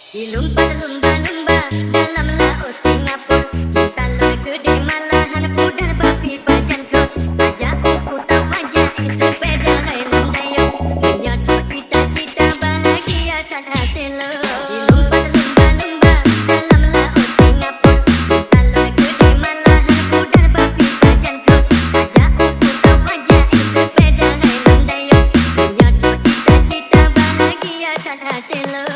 Di lumpat lumba-lumba dalam laut Singapura, cinta lelaki di malahan pudar babi berjangkut. Ajak aku tak fajak sepeda helm dayung, menyatu cita-cita bahagia kan hati lo. Di lumpat lumba-lumba dalam laut Singapura, cinta lelaki di malahan pudar babi berjangkut. Ajak aku tak fajak sepeda helm dayung, menyatu cita-cita bahagia kan hati lo.